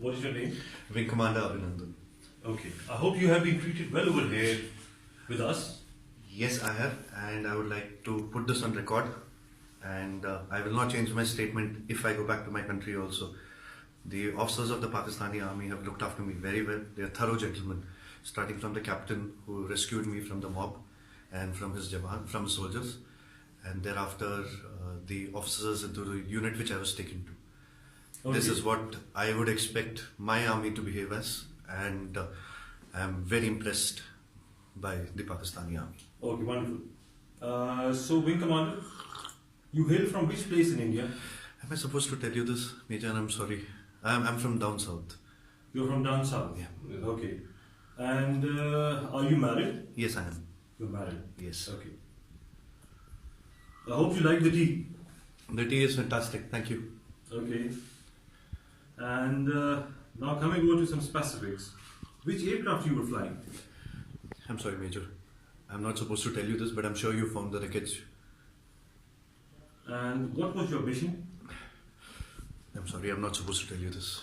What is your name? Wing Commander Abhinandan. Okay. I hope you have been treated well over here with us. Yes, I have, and I would like to put this on record. And I will not change my statement if I go back to my country also. The officers of the Pakistani army have looked after me very well. They are thorough gentlemen, starting from the captain who rescued me from the mob and from his jawan, from his soldiers, and thereafter the officers into the unit which I was taken to. Okay. This is what I would expect my army to behave as, and I am very impressed by the Pakistani army. Okay, wonderful. So, Wing Commander, you hail from which place in India? Am I supposed to tell you this, Major? I'm sorry. I'm from down south. You're from down south? Yeah. Okay. And are you married? Yes, I am. You're married? Yes. Okay. I hope you like the tea. The tea is fantastic. Thank you. Okay. And now coming over to some specifics. Which aircraft you were flying? I'm sorry, Major. I'm not supposed to tell you this, but I'm sure you found the wreckage. And what was your mission? I'm sorry, I'm not supposed to tell you this.